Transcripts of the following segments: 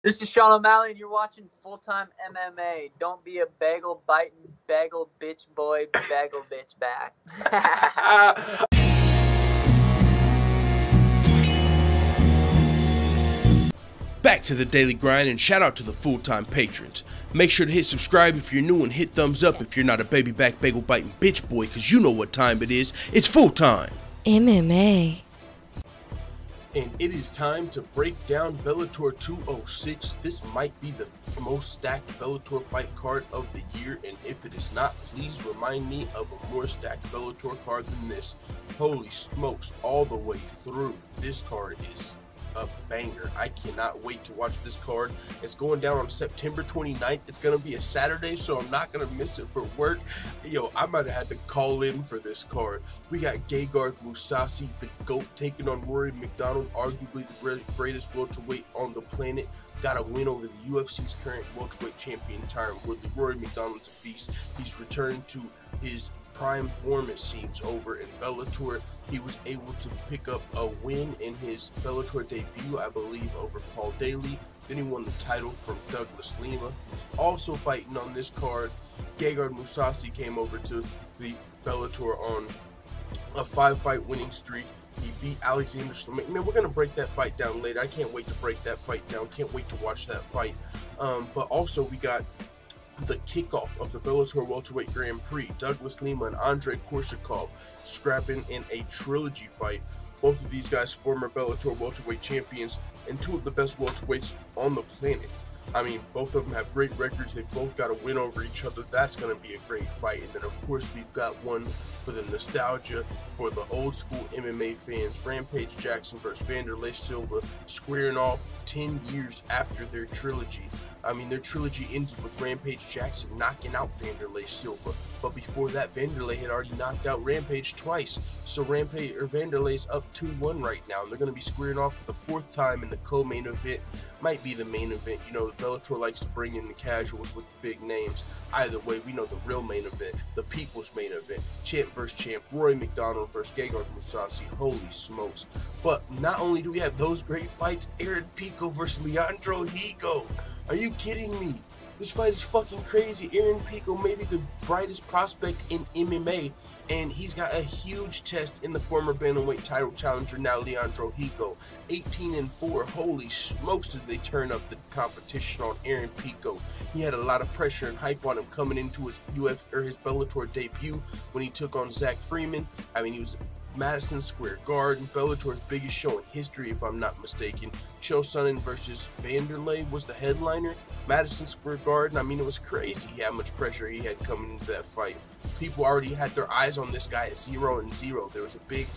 This is Sean O'Malley, and you're watching Full-Time MMA. Don't be a bagel-biting, bagel-bitch boy, bagel-bitch back. Back to the daily grind, and shout out to the full-time patrons. Make sure to hit subscribe if you're new and hit thumbs up if you're not a baby back bagel biting bitch boy, because you know what time it is. It's full time MMA. And it is time to break down Bellator 206. This might be the most stacked Bellator fight card of the year, and if it is not, please remind me of a more stacked Bellator card than this. Holy smokes, all the way through. This card is a banger. I cannot wait to watch this card. It's going down on September 29th. It's going to be a Saturday, so I'm not going to miss it for work. Yo, I might have had to call in for this card. We got Gegard Mousasi, the GOAT, taking on Rory Macdonald, arguably the greatest welterweight on the planet. Got a win over the UFC's current welterweight champion, Tyron Woodley. Rory Macdonald's a beast. He's returned to his prime form, it seems, over in Bellator. He was able to pick up a win in his Bellator debut, I believe, over Paul Daly. Then he won the title from Douglas Lima, who's also fighting on this card. Gegard Mousasi came over to the Bellator on a 5-fight winning streak. He beat Alexander Slamane. Man, we're going to break that fight down later. I can't wait to break that fight down. Can't wait to watch that fight. But also, we got the kickoff of the Bellator Welterweight Grand Prix. Douglas Lima and Andrei Korshakov scrapping in a trilogy fight. Both of these guys former Bellator welterweight champions and two of the best welterweights on the planet. I mean, both of them have great records. They both got a win over each other. That's going to be a great fight. And then, of course, we've got one for the nostalgia, for the old school MMA fans. Rampage Jackson versus Wanderlei Silva, squaring off 10 years after their trilogy. I mean, their trilogy ended with Rampage Jackson knocking out Wanderlei Silva. But before that, Wanderlei had already knocked out Rampage twice. So Wanderlei's up 2-1 right now. And they're going to be squaring off for the fourth time in the co-main event. Might be the main event. You know, Bellator likes to bring in the casuals with the big names. Either way, we know the real main event, the people's main event. Champ versus champ, Rory Macdonald versus Gegard Mousasi. Holy smokes. But not only do we have those great fights, Aaron Pico versus Leandro Higo. Are you kidding me? This fight is fucking crazy. Aaron Pico may be the brightest prospect in MMA, and he's got a huge test in the former bantamweight title challenger, now Leandro Higo. 18-4. Holy smokes, did they turn up the competition on Aaron Pico. He had a lot of pressure and hype on him coming into his his Bellator debut when he took on Zach Freeman. I mean, he was Madison Square Garden, Bellator's biggest show in history, if I'm not mistaken. Chael Sonnen versus Wanderlei was the headliner. Madison Square Garden, I mean, it was crazy how much pressure he had coming into that fight. People already had their eyes on this guy at 0-0. There was a big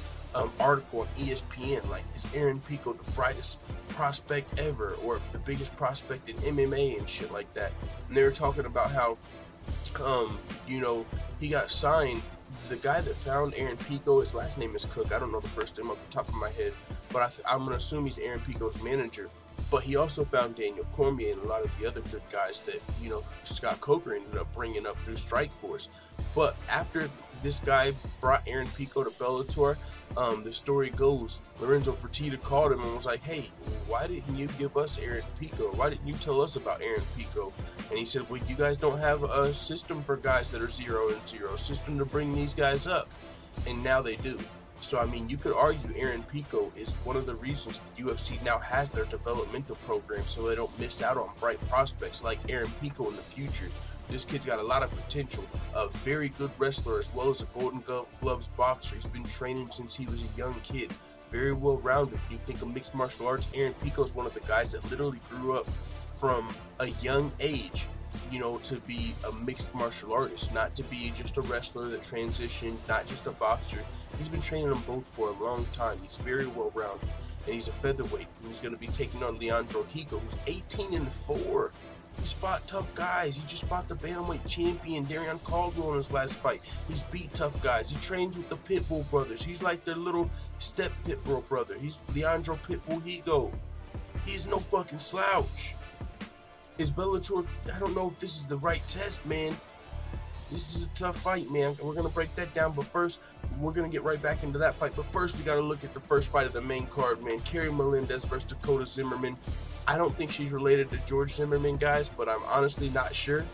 article on ESPN, like, is Aaron Pico the brightest prospect ever, or the biggest prospect in MMA and shit like that. And they were talking about how, you know, he got signed. The guy that found Aaron Pico, his last name is Cook. I don't know the first name off the top of my head, but I'm going to assume he's Aaron Pico's manager. But he also found Daniel Cormier and a lot of the other good guys that, you know, Scott Coker ended up bringing up through Strikeforce. But after this guy brought Aaron Pico to Bellator, the story goes, Lorenzo Fertitta called him and was like, hey, why didn't you give us Aaron Pico? Why didn't you tell us about Aaron Pico? And he said, well, you guys don't have a system for guys that are 0-0, system to bring these guys up. And now they do. So, I mean, you could argue Aaron Pico is one of the reasons the UFC now has their developmental program, so they don't miss out on bright prospects like Aaron Pico in the future. This kid's got a lot of potential, a very good wrestler as well as a Golden Gloves boxer. He's been training since he was a young kid, very well-rounded. You think of mixed martial arts, Aaron Pico is one of the guys that literally grew up from a young age, you know, to be a mixed martial artist, not to be just a wrestler that transitioned, not just a boxer. He's been training them both for a long time. He's very well-rounded, and he's a featherweight, and he's going to be taking on Leandro Higo, who's 18-4. He's fought tough guys. He just fought the bantamweight champion, Darion Caldwell, in his last fight. He's beat tough guys. He trains with the Pitbull brothers. He's like their little step Pitbull brother. He's Leandro Pitbull Higo. He's no fucking slouch. Is Bellator, I don't know if this is the right test, man. This is a tough fight, man. We're going to break that down, but first, we're going to get right back into that fight. But first, we got to look at the first fight of the main card, man. Kerry Melendez versus Dakota Zimmerman. I don't think she's related to George Zimmerman, guys, but I'm honestly not sure.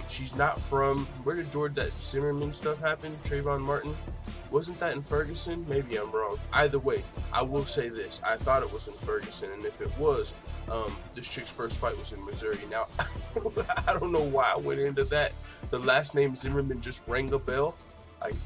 She's not from, where did that Zimmerman stuff happen? Trayvon Martin? Wasn't that in Ferguson? Maybe I'm wrong. Either way, I will say this. I thought it was in Ferguson, and if it was, this chick's first fight was in Missouri. Now, I don't know why I went into that. The last name Zimmerman just rang a bell.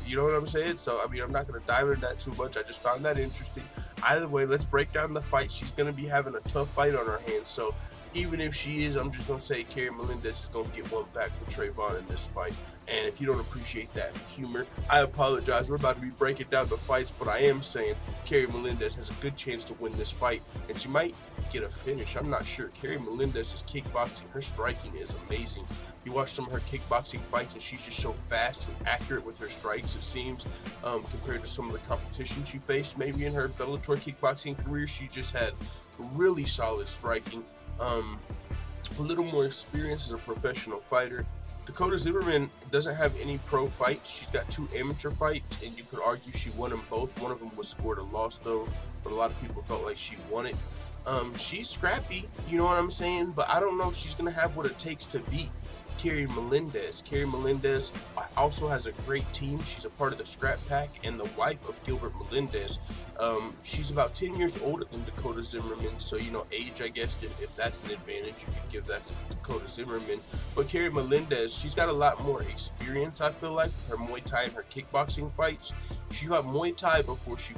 You know what I'm saying? So, I mean, I'm not going to dive into that too much. I just found that interesting. Either way, let's break down the fight. She's going to be having a tough fight on her hands. So, even if she is, I'm just going to say Carrie Melendez is going to get one back for Trayvon in this fight. And if you don't appreciate that humor, I apologize. We're about to be breaking down the fights, but I am saying Carrie Melendez has a good chance to win this fight, and she might get a finish. I'm not sure. Carrie Melendez's kickboxing, her striking is amazing. You watch some of her kickboxing fights, and she's just so fast and accurate with her strikes, it seems, compared to some of the competition she faced. Maybe in her Bellator kickboxing career, she just had really solid striking. A little more experience as a professional fighter. Dakota Zimmerman doesn't have any pro fights. She's got 2 amateur fights, and you could argue she won them both. One of them was scored a loss, though, but a lot of people felt like she won it. She's scrappy, you know what I'm saying? But I don't know if she's going to have what it takes to beat Carrie Melendez. Carrie Melendez also has a great team. She's a part of the Scrap Pack and the wife of Gilbert Melendez. She's about 10 years older than Dakota Zimmerman, so, you know, age, I guess, if that's an advantage, you could give that to Dakota Zimmerman. But Carrie Melendez, she's got a lot more experience, I feel like, with her Muay Thai and her kickboxing fights. She fought Muay Thai before she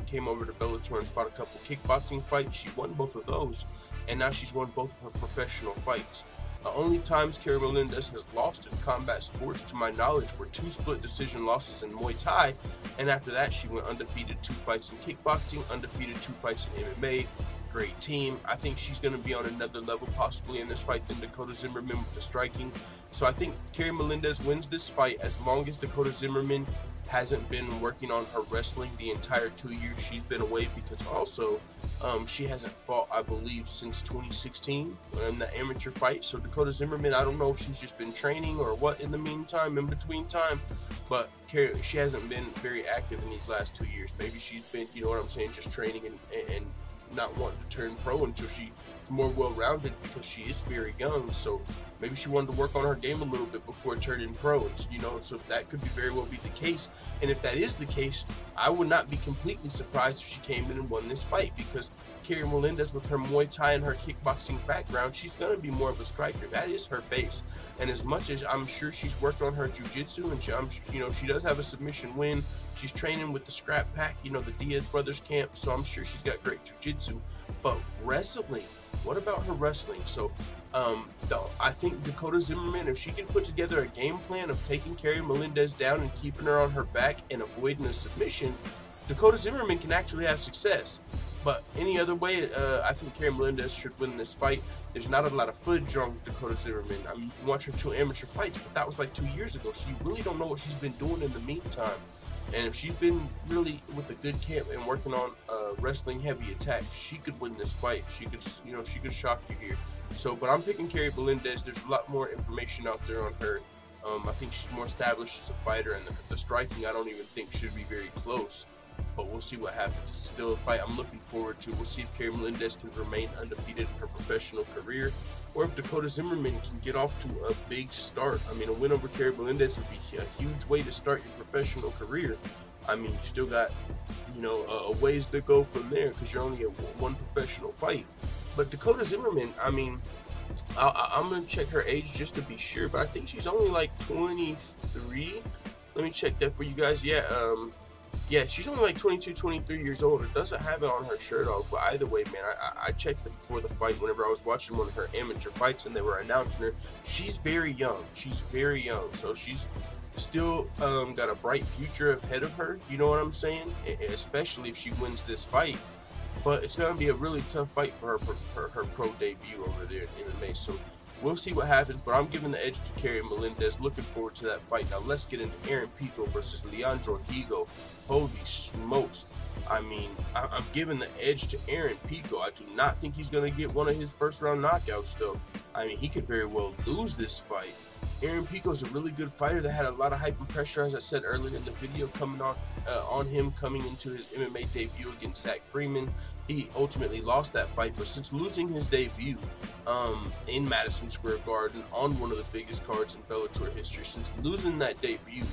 came over to Bellator and fought a couple kickboxing fights. She won both of those, and now she's won both of her professional fights. The only times Carrie Melendez has lost in combat sports, to my knowledge, were 2 split decision losses in Muay Thai, and after that she went undefeated 2 fights in kickboxing, undefeated 2 fights in MMA. Great team. I think she's going to be on another level possibly in this fight than Dakota Zimmerman with the striking. So I think Carrie Melendez wins this fight as long as Dakota Zimmerman hasn't been working on her wrestling the entire 2 years she's been away, because also she hasn't fought, I believe, since 2016 in the amateur fight. So Dakota Zimmerman, I don't know if she's just been training or what in the meantime, in between time, but she hasn't been very active in these last 2 years. Maybe she's been, you know what I'm saying, just training and not wanting to turn pro until she's more well-rounded, because she is very young. So maybe she wanted to work on her game a little bit before turning pro, you know, so that could very well be the case. And if that is the case, I would not be completely surprised if she came in and won this fight, because Carrie Melendez, with her Muay Thai and her kickboxing background, she's going to be more of a striker. That is her base. And as much as I'm sure she's worked on her jiu-jitsu, and you know, she does have a submission win, she's training with the Scrap Pack, you know, the Diaz brothers camp, so I'm sure she's got great jiu-jitsu. But wrestling, what about her wrestling? So I think Dakota Zimmerman, if she can put together a game plan of taking Carrie Melendez down and keeping her on her back and avoiding a submission, Dakota Zimmerman can actually have success. But any other way, I think Carrie Melendez should win this fight. There's not a lot of footage on Dakota Zimmerman. I mean, you can watch her 2 amateur fights, but that was like 2 years ago, so you really don't know what she's been doing in the meantime. And if she's been really with a good camp and working on wrestling heavy attack, she could win this fight. She could, you know, she could shock you here. So, but I'm picking Carrie Melendez. There's a lot more information out there on her. I think she's more established as a fighter, and the striking I don't even think should be very close. But we'll see what happens. It's still a fight I'm looking forward to. We'll see if Carrie Melendez can remain undefeated in her professional career, or if Dakota Zimmerman can get off to a big start. I mean, a win over Carrie Melendez would be a huge way to start your professional career. I mean, you still got, you know, a ways to go from there, because you're only at 1 professional fight. But Dakota Zimmerman, I mean, I'm going to check her age just to be sure, but I think she's only like 23. Let me check that for you guys. Yeah, she's only like 22, 23 years old. It doesn't have it on her shirt off, but either way, man, I checked it before the fight whenever I was watching one of her amateur fights and they were announcing her. She's very young. She's very young, so she's still got a bright future ahead of her, you know what I'm saying? Especially if she wins this fight. But it's going to be a really tough fight for her pro debut over there in MMA, so we'll see what happens, but I'm giving the edge to Carrie Melendez. Looking forward to that fight. Now let's get into Aaron Pico versus Leandro Higo. Holy smokes. I mean, I'm giving the edge to Aaron Pico. I do not think he's going to get one of his first round knockouts, though. I mean, he could very well lose this fight. Aaron Pico is a really good fighter that had a lot of hype and pressure, as I said earlier in the video, coming on him coming into his MMA debut against Zach Freeman. He ultimately lost that fight, but since losing his debut in Madison Square Garden on one of the biggest cards in Bellator history, since losing that debut,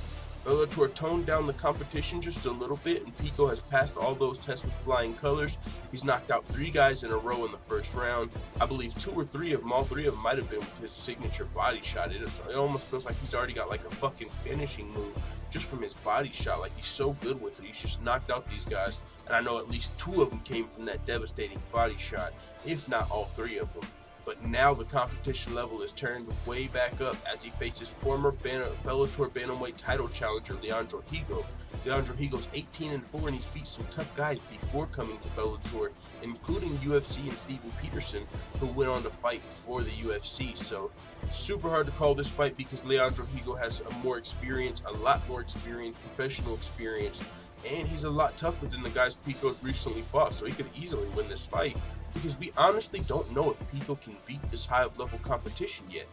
Bellator toned down the competition just a little bit, and Pico has passed all those tests with flying colors. He's knocked out 3 guys in a row in the first round. I believe 2 or 3 of them, all 3 of them might have been with his signature body shot. It almost feels like he's already got like a fucking finishing move just from his body shot. Like, he's so good with it. He's just knocked out these guys, and I know at least 2 of them came from that devastating body shot, if not all 3 of them. But now the competition level is turned way back up as he faces former Bellator bantamweight title challenger Leandro Higo. Leandro Higo's 18-4, and he's beat some tough guys before coming to Bellator, including UFC and Steven Peterson, who went on to fight for the UFC. So super hard to call this fight because Leandro Higo has more experience, a lot more experience, professional experience, and he's a lot tougher than the guys Pico's recently fought, so he could easily win this fight, because we honestly don't know if Pico can beat this high-level competition yet.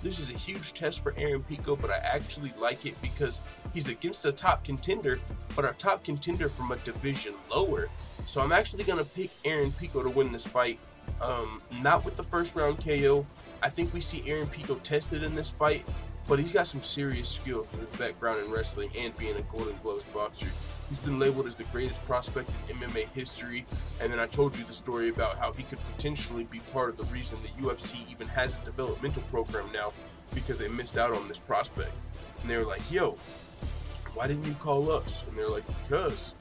This is a huge test for Aaron Pico, but I actually like it because he's against a top contender, but our top contender from a division lower. So I'm actually going to pick Aaron Pico to win this fight, not with the first round KO. I think we see Aaron Pico tested in this fight, but he's got some serious skills with his background in wrestling and being a Golden Gloves boxer. He's been labeled as the greatest prospect in MMA history, and then I told you the story about how he could potentially be part of the reason the UFC even has a developmental program now, because they missed out on this prospect. And they were like, yo, why didn't you call us? And they're like, because,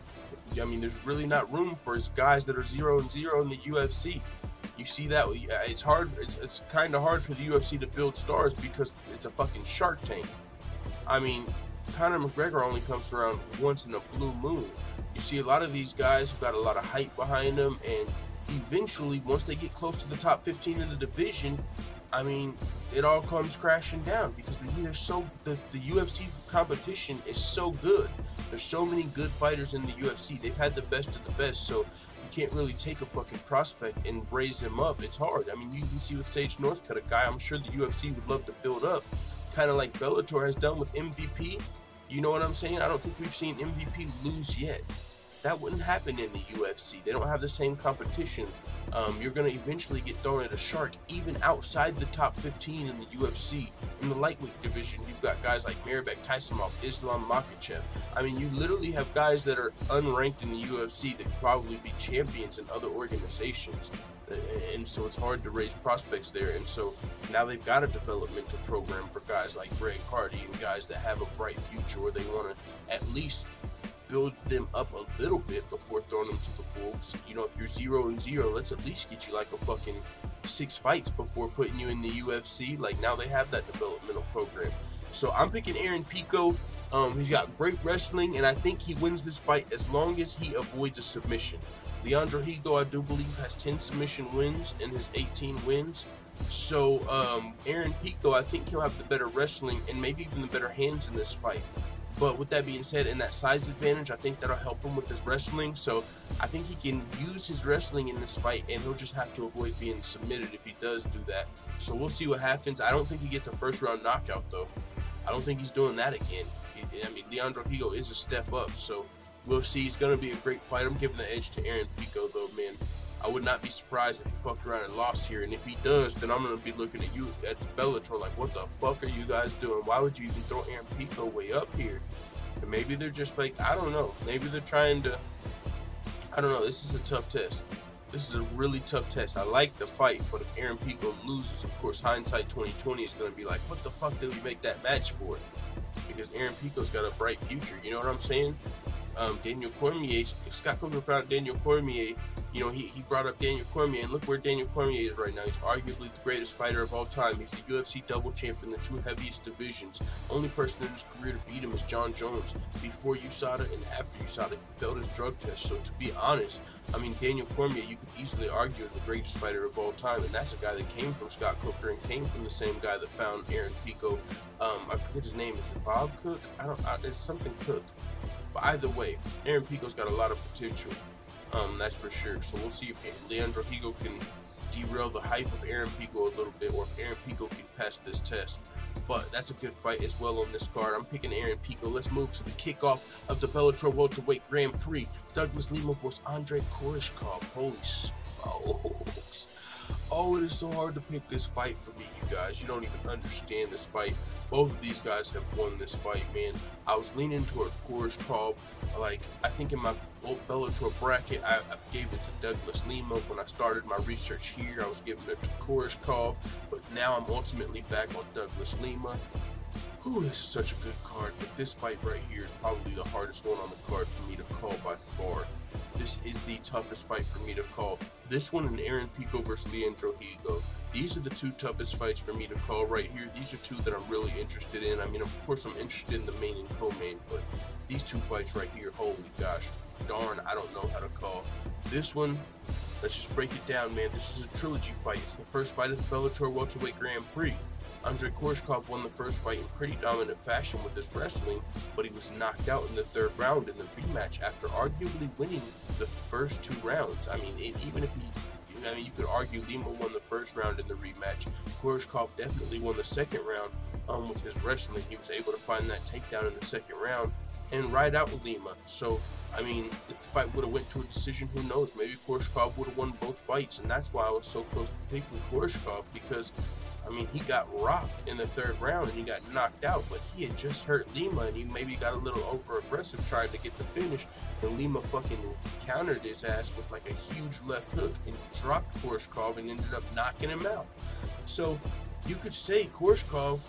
I mean, there's really not room for guys that are 0-0 in the UFC. You see that, it's hard, it's kind of hard for the UFC to build stars because it's a fucking Shark Tank. I mean, Conor McGregor only comes around once in a blue moon. You see a lot of these guys who got a lot of hype behind them, and eventually, once they get close to the top 15 in the division, I mean, it all comes crashing down because the UFC competition is so good. There's so many good fighters in the UFC. They've had the best of the best, so you can't really take a fucking prospect and raise him up. It's hard. I mean, you can see with Sage Northcutt, a guy I'm sure the UFC would love to build up, kind of like Bellator has done with MVP. You know what I'm saying? I don't think we've seen MVP lose yet. That wouldn't happen in the UFC. They don't have the same competition. You're going to eventually get thrown at a shark, even outside the top 15 in the UFC. In the lightweight division, you've got guys like Merabek Taisimov, Islam Makhachev. I mean, you literally have guys that are unranked in the UFC that could probably be champions in other organizations. And so it's hard to raise prospects there. And so now they've got a developmental program for guys like Greg Hardy and guys that have a bright future, or they want to at least build them up a little bit before throwing them to the wolves. You know, if you're 0-0, let's at least get you like a fucking 6 fights before putting you in the UFC. Like, now they have that developmental program. So I'm picking Aaron Pico. He's got great wrestling, and I think he wins this fight as long as he avoids a submission. Leandro Higo, I do believe, has 10 submission wins in his 18 wins. So Aaron Pico, I think he'll have the better wrestling and maybe even the better hands in this fight. But with that being said, in that size advantage, I think that'll help him with his wrestling. So I think he can use his wrestling in this fight, and he'll just have to avoid being submitted if he does do that. So we'll see what happens. I don't think he gets a first-round knockout, though. I don't think he's doing that again. I mean, Leandro Higo is a step up, so we'll see. It's going to be a great fight. I'm giving the edge to Aaron Pico, though, man. I would not be surprised if he fucked around and lost here. And if he does, then I'm going to be looking at you at Bellator like, what the fuck are you guys doing? Why would you even throw Aaron Pico way up here? And maybe they're just like, I don't know. Maybe they're trying to, I don't know. This is a tough test. This is a really tough test. I like the fight, but if Aaron Pico loses, of course, hindsight 2020 is going to be like, what the fuck did we make that match for? Because Aaron Pico's got a bright future. You know what I'm saying? Daniel Cormier, Scott Coker found Daniel Cormier. You know, he brought up Daniel Cormier, and look where Daniel Cormier is right now. He's arguably the greatest fighter of all time. He's the UFC double champ in the 2 heaviest divisions. Only person in his career to beat him is John Jones. Before USADA and after USADA, he failed his drug test. So to be honest, I mean, Daniel Cormier, you could easily argue is the greatest fighter of all time, and that's a guy that came from Scott Coker and came from the same guy that found Aaron Pico. I forget his name. Is it Bob Cook? It's something Cook. But either way, Aaron Pico's got a lot of potential. That's for sure. So we'll see if Leandro Higo can derail the hype of Aaron Pico a little bit, or if Aaron Pico can pass this test. But that's a good fight as well on this card. I'm picking Aaron Pico. Let's move to the kickoff of the Bellator welterweight Grand Prix. Douglas Lima versus Andrei Koreshkov. Holy smokes. Oh, it is so hard to pick this fight for me, you guys. You don't even understand this fight. Both of these guys have won this fight, man. I was leaning toward Koreshkov. Like, I think in my Bellator bracket, I gave it to Douglas Lima. When I started my research here, I was giving it to Koreshkov. But now I'm ultimately back on Douglas Lima. Ooh, this is such a good card. But this fight right here is probably the hardest one on the card for me to call by far. This is the toughest fight for me to call. This one and Aaron Pico versus Leandro Higo. These are the two toughest fights for me to call right here. These are two that I'm really interested in. I mean, of course, I'm interested in the main and co-main, but these two fights right here, holy gosh, darn, I don't know how to call. This one, let's just break it down, man. This is a trilogy fight. It's the first fight of the Bellator welterweight Grand Prix. Andrei Koreshkov won the first fight in pretty dominant fashion with his wrestling, but he was knocked out in the third round in the rematch after arguably winning the first two rounds. I mean, even if you could argue Lima won the first round in the rematch. Koreshkov definitely won the second round with his wrestling. He was able to find that takedown in the second round and ride out with Lima. So, I mean, if the fight would have went to a decision, who knows? Maybe Koreshkov would have won both fights, and that's why I was so close to picking Koreshkov, because I mean, he got rocked in the third round and he got knocked out, but he had just hurt Lima and he maybe got a little over-aggressive trying to get the finish, and Lima fucking countered his ass with like a huge left hook and dropped Koreshkov and ended up knocking him out. So you could say Koreshkov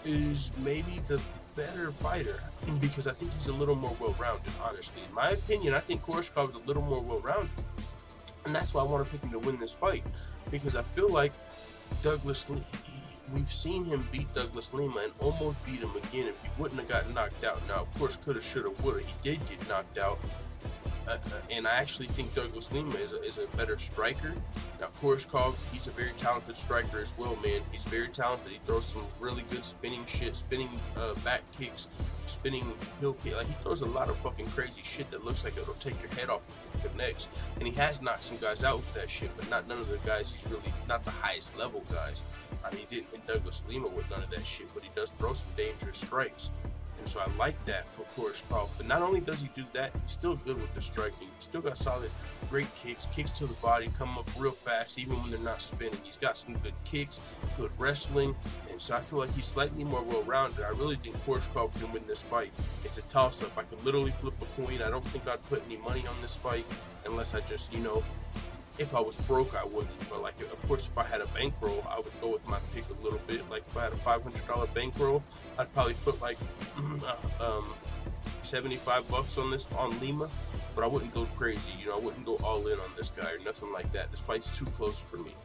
is maybe the better fighter because I think he's a little more well-rounded, honestly. In my opinion, I think Koreshkov is a little more well-rounded, and that's why I want to pick him to win this fight, because I feel like we've seen him beat Douglas Lima and almost beat him again if he wouldn't have gotten knocked out. Now, of course, coulda, shoulda, woulda. He did get knocked out. And I actually think Douglas Lima is a better striker. Now, Koreshkov, he's a very talented striker as well, man. He's very talented. He throws some really good spinning shit, spinning back kicks, spinning heel kick. Like, he throws a lot of fucking crazy shit that looks like it'll take your head off if it connects. And he has knocked some guys out with that shit, but not none of the guys. He's really not the highest level guys. I mean, he didn't hit Douglas Lima with none of that shit, but he does throw some dangerous strikes. And so I like that for Koreshkov. But not only does he do that, he's still good with the striking. He's still got solid, great kicks to the body, come up real fast, even when they're not spinning. He's got some good kicks, good wrestling, and so I feel like he's slightly more well-rounded. I really think Koreshkov can win this fight. It's a toss-up. I could literally flip a coin. I don't think I'd put any money on this fight unless I just, you know, if I was broke, I wouldn't. But, like, of course, if I had a bankroll, I would go with my pick a little bit. Like, if I had a $500 bankroll, I'd probably put, like, $75 on this, on Lima. But I wouldn't go crazy. You know, I wouldn't go all in on this guy or nothing like that. This fight's too close for me.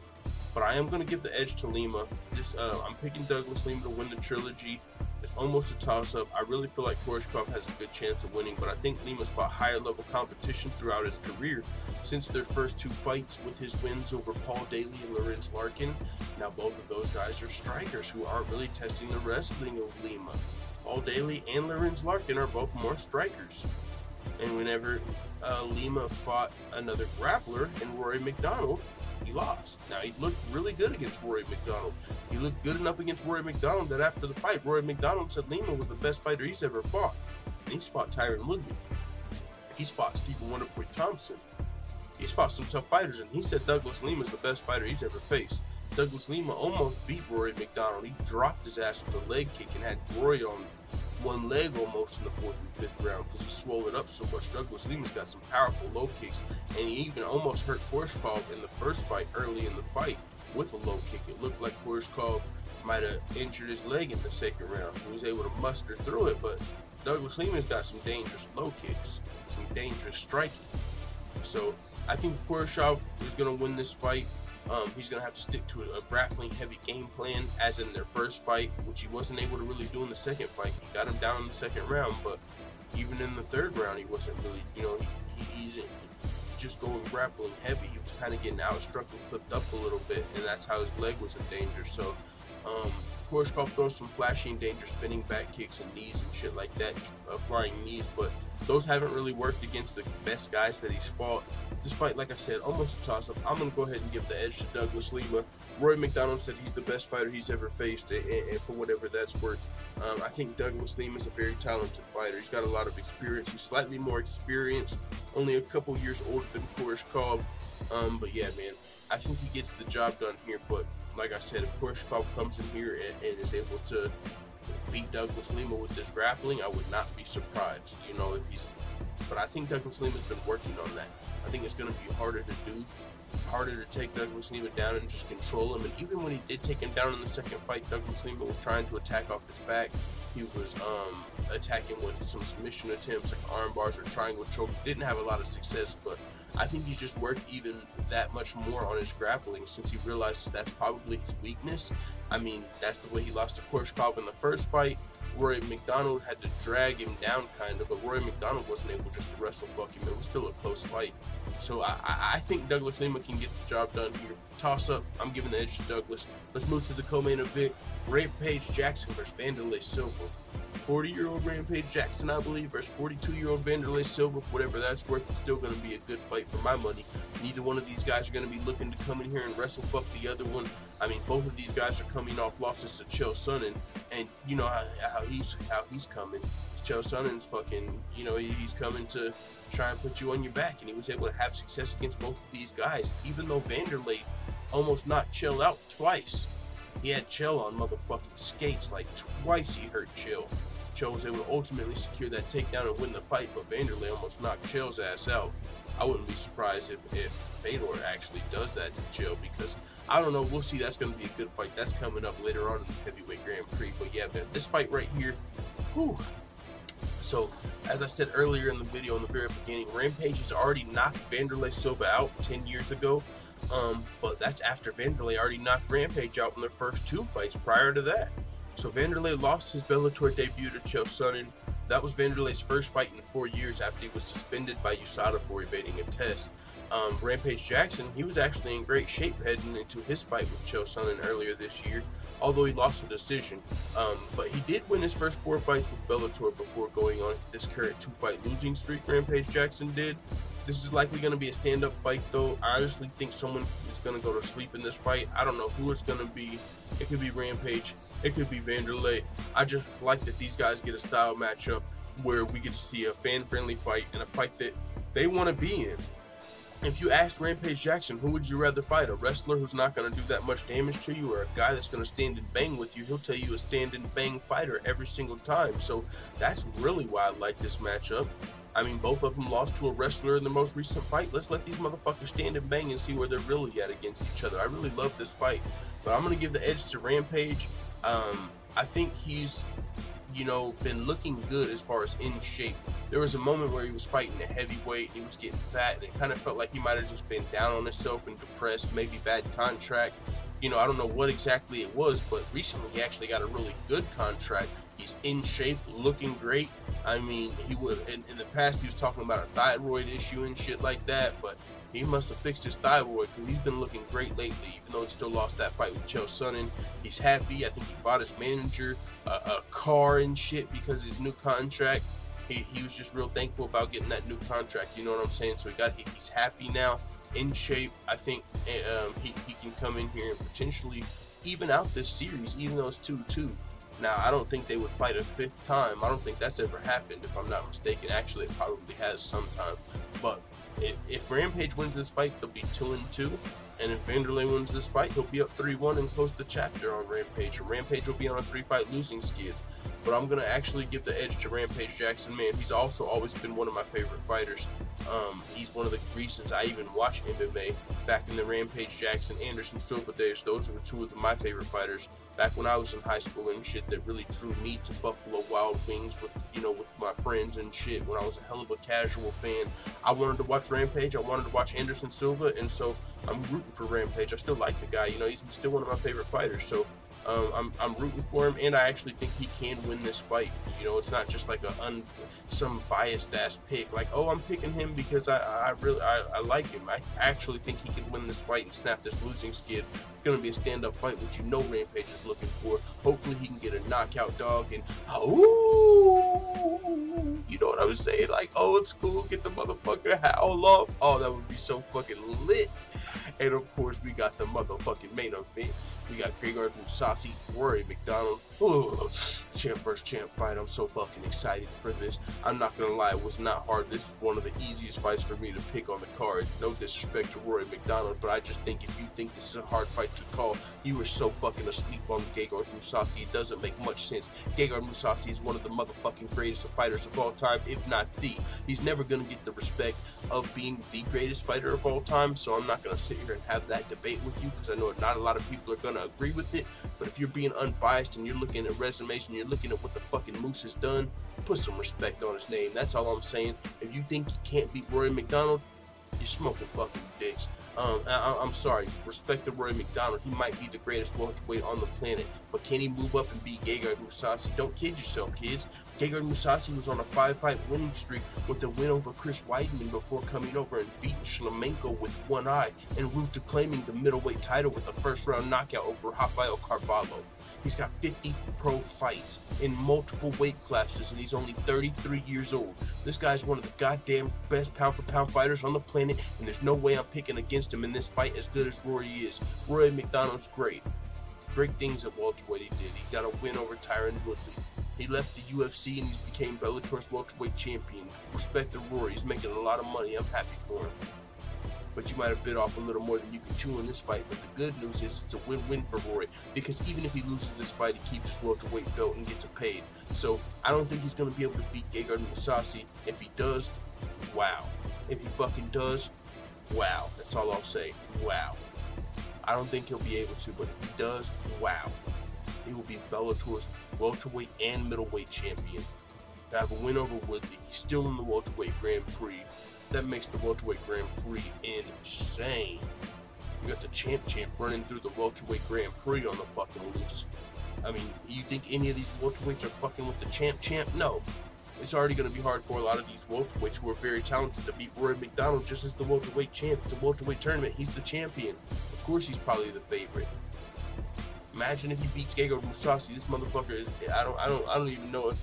But I am going to give the edge to Lima. I'm picking Douglas Lima to win the trilogy. It's almost a toss-up. I really feel like Koreshkov has a good chance of winning, but I think Lima's fought higher-level competition throughout his career since their first two fights with his wins over Paul Daly and Lorenz Larkin. Now, both of those guys are strikers who aren't really testing the wrestling of Lima. Paul Daly and Lorenz Larkin are both more strikers. And whenever Lima fought another grappler in Rory Macdonald, he lost. Now, he looked really good against Rory Macdonald. He looked good enough against Rory Macdonald that after the fight, Rory Macdonald said Lima was the best fighter he's ever fought. And he's fought Tyron Woodley. He's fought Stephen Wonderboy Thompson. He's fought some tough fighters, and he said Douglas Lima is the best fighter he's ever faced. Douglas Lima almost beat Rory Macdonald. He dropped his ass with a leg kick and had Rory on one leg almost in the fourth and fifth round because he swole it up so much. Douglas Lima's got some powerful low kicks, and he even almost hurt Koreshkov in the first fight early in the fight with a low kick. It looked like Koreshkov might have injured his leg in the second round. He was able to muster through it, but Douglas Lima's got some dangerous low kicks, some dangerous striking. So I think Koreshkov is going to win this fight. He's going to have to stick to a grappling-heavy game plan, as in their first fight, which he wasn't able to really do in the second fight. He got him down in the second round, but even in the third round, he wasn't really, you know, he's just going grappling heavy. He was kind of getting outstruck and clipped up a little bit, and that's how his leg was in danger. So Koreshkov throws some flashy and dangerous spinning back kicks and knees and shit like that, flying knees, but those haven't really worked against the best guys that he's fought. This fight, like I said, almost a toss-up. I'm going to go ahead and give the edge to Douglas Lima. Roy McDonald said he's the best fighter he's ever faced, and for whatever that's worth. I think Douglas Lima is a very talented fighter. He's got a lot of experience. He's slightly more experienced, only a couple years older than Koreshkov. But yeah, man, I think he gets the job done here. But like I said, if Koreshkov comes in here and is able to beat Douglas Lima with this grappling, I would not be surprised. You know, if he's. But I think Douglas Lima's been working on that. I think it's going to be harder to do, harder to take Douglas Lima down and just control him. And even when he did take him down in the second fight, Douglas Lima was trying to attack off his back. He was attacking with some submission attempts like arm bars or triangle choke. Didn't have a lot of success, but I think he's just worked even that much more on his grappling since he realizes that's probably his weakness. I mean, that's the way he lost to Koreshkov in the first fight. Roy McDonald had to drag him down kind of, but Roy McDonald wasn't able just to wrestle fuck him. It was still a close fight. So I think Douglas Lima can get the job done here. Toss up, I'm giving the edge to Douglas. Let's move to the co-main event. Rampage Jackson versus Wanderlei Silva. 40-year-old Rampage Jackson, I believe, versus 42-year-old Wanderlei Silva. Whatever that's worth, it's still going to be a good fight for my money. Neither one of these guys are going to be looking to come in here and wrestle fuck the other one. I mean, both of these guys are coming off losses to Chael Sonnen, and you know how he's coming. Chael Sonnen's fucking, you know, he's coming to try and put you on your back, and he was able to have success against both of these guys, even though Wanderlei almost knocked Chael out twice. He had Chael on motherfucking skates, like twice he hurt Chael. Chael was able to ultimately secure that takedown and win the fight, but Wanderlei almost knocked Chael's ass out. I wouldn't be surprised if Fedor actually does that to Chael, because I don't know, we'll see. That's going to be a good fight. That's coming up later on in the heavyweight Grand Prix. But yeah, man, this fight right here, whew. So, as I said earlier in the video in the very beginning, Rampage has already knocked Wanderlei Silva out 10 years ago. But that's after Wanderlei already knocked Rampage out in their first two fights prior to that. So Wanderlei lost his Bellator debut to Chael Sonnen. That was Wanderlei's first fight in 4 years after he was suspended by USADA for evading a test. Rampage Jackson, he was actually in great shape heading into his fight with Chael Sonnen earlier this year, although he lost a decision. But he did win his first 4 fights with Bellator before going on this current 2-fight losing streak Rampage Jackson did. This is likely going to be a stand-up fight, though. I honestly think someone is going to go to sleep in this fight. I don't know who it's going to be. It could be Rampage. It could be Wanderlei. I just like that these guys get a style matchup where we get to see a fan-friendly fight and a fight that they want to be in. If you asked Rampage Jackson, who would you rather fight? A wrestler who's not going to do that much damage to you, or a guy that's going to stand and bang with you? He'll tell you a stand and bang fighter every single time. So that's really why I like this matchup. I mean, both of them lost to a wrestler in the most recent fight. Let's let these motherfuckers stand and bang and see where they're really at against each other. I really love this fight, but I'm going to give the edge to Rampage. I think he's, you know, been looking good as far as in shape. There was a moment where he was fighting a heavyweight and he was getting fat, and it kind of felt like he might have just been down on himself and depressed, maybe bad contract. You know, I don't know what exactly it was, but recently he actually got a really good contract. He's in shape, looking great. I mean, he would in the past he was talking about a thyroid issue and shit like that, but he must have fixed his thyroid because he's been looking great lately, even though he still lost that fight with Chael Sonnen. He's happy. I think he bought his manager a car and shit because of his new contract. He was just real thankful about getting that new contract, you know what I'm saying? So he's happy now, in shape. I think he can come in here and potentially even out this series, even though it's 2-2. Now, I don't think they would fight a 5th time. I don't think that's ever happened, if I'm not mistaken. Actually, it probably has sometime. But if Rampage wins this fight, they'll be 2-2. And if Wanderlei wins this fight, he'll be up 3-1 and close the chapter on Rampage. And Rampage will be on a 3-fight losing skid. But I'm going to actually give the edge to Rampage Jackson. Man, he's also always been one of my favorite fighters. He's one of the reasons I even watch MMA back in the Rampage Jackson, Anderson Silva days. Those were 2 of my favorite fighters back when I was in high school and shit, that really drew me to Buffalo Wild Wings with, you know, with my friends and shit. When I was a hell of a casual fan, I wanted to watch Rampage. I wanted to watch Anderson Silva, and so I'm rooting for Rampage. I still like the guy. You know, he's still one of my favorite fighters. So I'm rooting for him, and I actually think he can win this fight. You know, it's not just like some biased ass pick. Like, oh, I'm picking him because I really like him. I actually think he can win this fight and snap this losing skid. It's gonna be a stand-up fight, which you know Rampage is looking for. Hopefully, he can get a knockout, dog, and ooh, you know what I'm saying? Like old school, get the motherfucker howl off. Oh, that would be so fucking lit. And of course, we got the motherfucking main event. We got Gegard Mousasi, Rory McDonald. Ooh, champ versus champ fight. I'm so fucking excited for this. I'm not gonna lie, it was not hard. This is one of the easiest fights for me to pick on the card. No disrespect to Rory McDonald, but I just think if you think this is a hard fight to call, you were so fucking asleep on Gegard Mousasi. It doesn't make much sense. Gegard Mousasi is one of the motherfucking greatest fighters of all time, if not the. He's never gonna get the respect of being the greatest fighter of all time, so I'm not gonna sit here and have that debate with you, because I know not a lot of people are gonna agree with it. But if you're being unbiased and you're looking at resumes and you're looking at what the fucking Moose has done, put some respect on his name. That's all I'm saying. If you think you can't beat Rory McDonald, you're smoking fucking dicks. I'm sorry, respect to Rory McDonald. He might be the greatest welterweight on the planet, but can he move up and beat Gegard Mousasi? Don't kid yourself, kids. Gegard Mousasi was on a 5-fight winning streak with a win over Chris Weidman before coming over and beating Shlemenko with one eye, en route to claiming the middleweight title with a first-round knockout over Rafael Carvalho. He's got 50 pro fights in multiple weight classes, and he's only 33 years old. This guy's one of the goddamn best pound-for-pound fighters on the planet, and there's no way I'm picking against him in this fight as good as Rory is. Rory McDonald's great. Great things at welterweight he did. He got a win over Tyron Woodley. He left the UFC and he's became Bellator's welterweight champion. Respect to Rory. He's making a lot of money. I'm happy for him. But you might have bit off a little more than you can chew in this fight. But the good news is it's a win-win for Rory, because even if he loses this fight, he keeps his welterweight belt and gets it paid. So I don't think he's going to be able to beat Gegard Mousasi. If he does, wow. If he fucking does, wow. That's all I'll say. Wow. I don't think he'll be able to, but if he does, wow. He will be Bellator's welterweight and middleweight champion. To have a win over Woodley, he's still in the welterweight Grand Prix. That makes the welterweight Grand Prix insane. You got the champ running through the welterweight Grand Prix on the fucking loose. I mean, you think any of these welterweights are fucking with the champ? No. It's already going to be hard for a lot of these welterweights who are very talented to beat Rory McDonald just as the welterweight champ. It's a welterweight tournament. He's the champion. Of course he's probably the favorite. Imagine if he beats Gegard Mousasi. This motherfucker is, I don't even know if,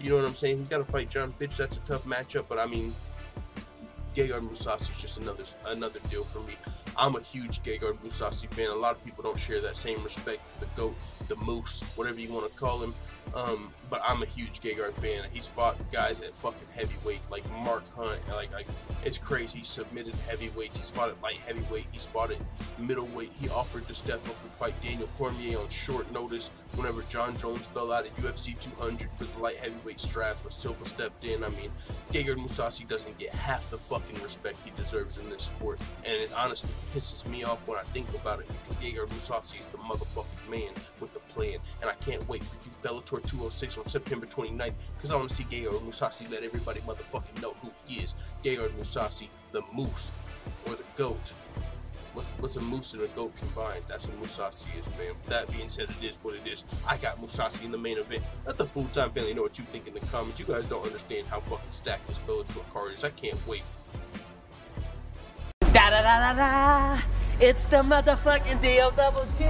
you know what I'm saying? He's got to fight John Fitch. That's a tough matchup, but I mean, Gegard Mousasi is just another deal for me. I'm a huge Gegard Mousasi fan. A lot of people don't share that same respect for the GOAT, the Moose, whatever you want to call him. But I'm a huge Gegard fan. He's fought guys at fucking heavyweight, like Mark Hunt. Like it's crazy. He's submitted heavyweights. He's fought at light heavyweight. He's fought at middleweight. He offered to step up and fight Daniel Cormier on short notice whenever John Jones fell out at UFC 200 for the light heavyweight strap, but Silva stepped in. I mean, Gegard Mousasi doesn't get half the fucking respect he deserves in this sport, and it honestly pisses me off when I think about it, because Gegard Mousasi is the motherfucking man with the plan, and I can't wait for you Bellator 206 on September 29th, because I want to see Gegard Mousasi let everybody motherfucking know who he is. Gegard Mousasi, the Moose, or the GOAT. What's a moose and a goat combined? That's what Mousasi is, man. With that being said, it is what it is. I got Mousasi in the main event. Let the full-time family know what you think in the comments. You guys don't understand how fucking stacked this Bellator card is. I can't wait. Da da da da da! It's the motherfucking DOWG!